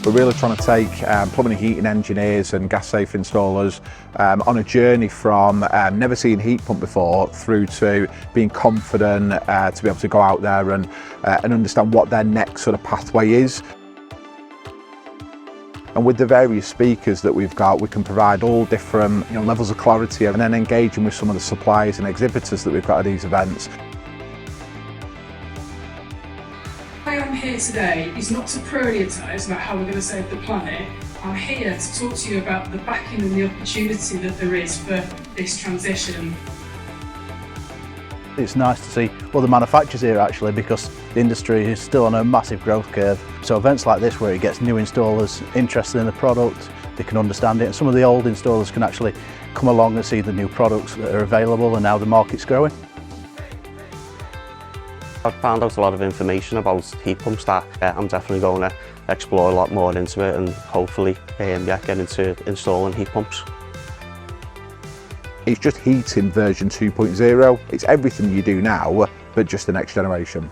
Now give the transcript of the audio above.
We're really trying to take plumbing and heating engineers and gas safe installers on a journey from never seeing heat pump before through to being confident to be able to go out there and understand what their next sort of pathway is. And with the various speakers that we've got, we can provide all different levels of clarity, and then engaging with some of the suppliers and exhibitors that we've got at these events. Why I'm here today is not to prioritise about how we're going to save the planet. I'm here to talk to you about the backing and the opportunity that there is for this transition. It's nice to see other manufacturers here actually, because the industry is still on a massive growth curve. So events like this, where it gets new installers interested in the product, they can understand it, and some of the old installers can actually come along and see the new products that are available and how the market's growing. I've found out a lot of information about heat pumps that I'm definitely going to explore a lot more into it, and hopefully get into installing heat pumps. It's just heating version 2.0. It's everything you do now, but just the next generation.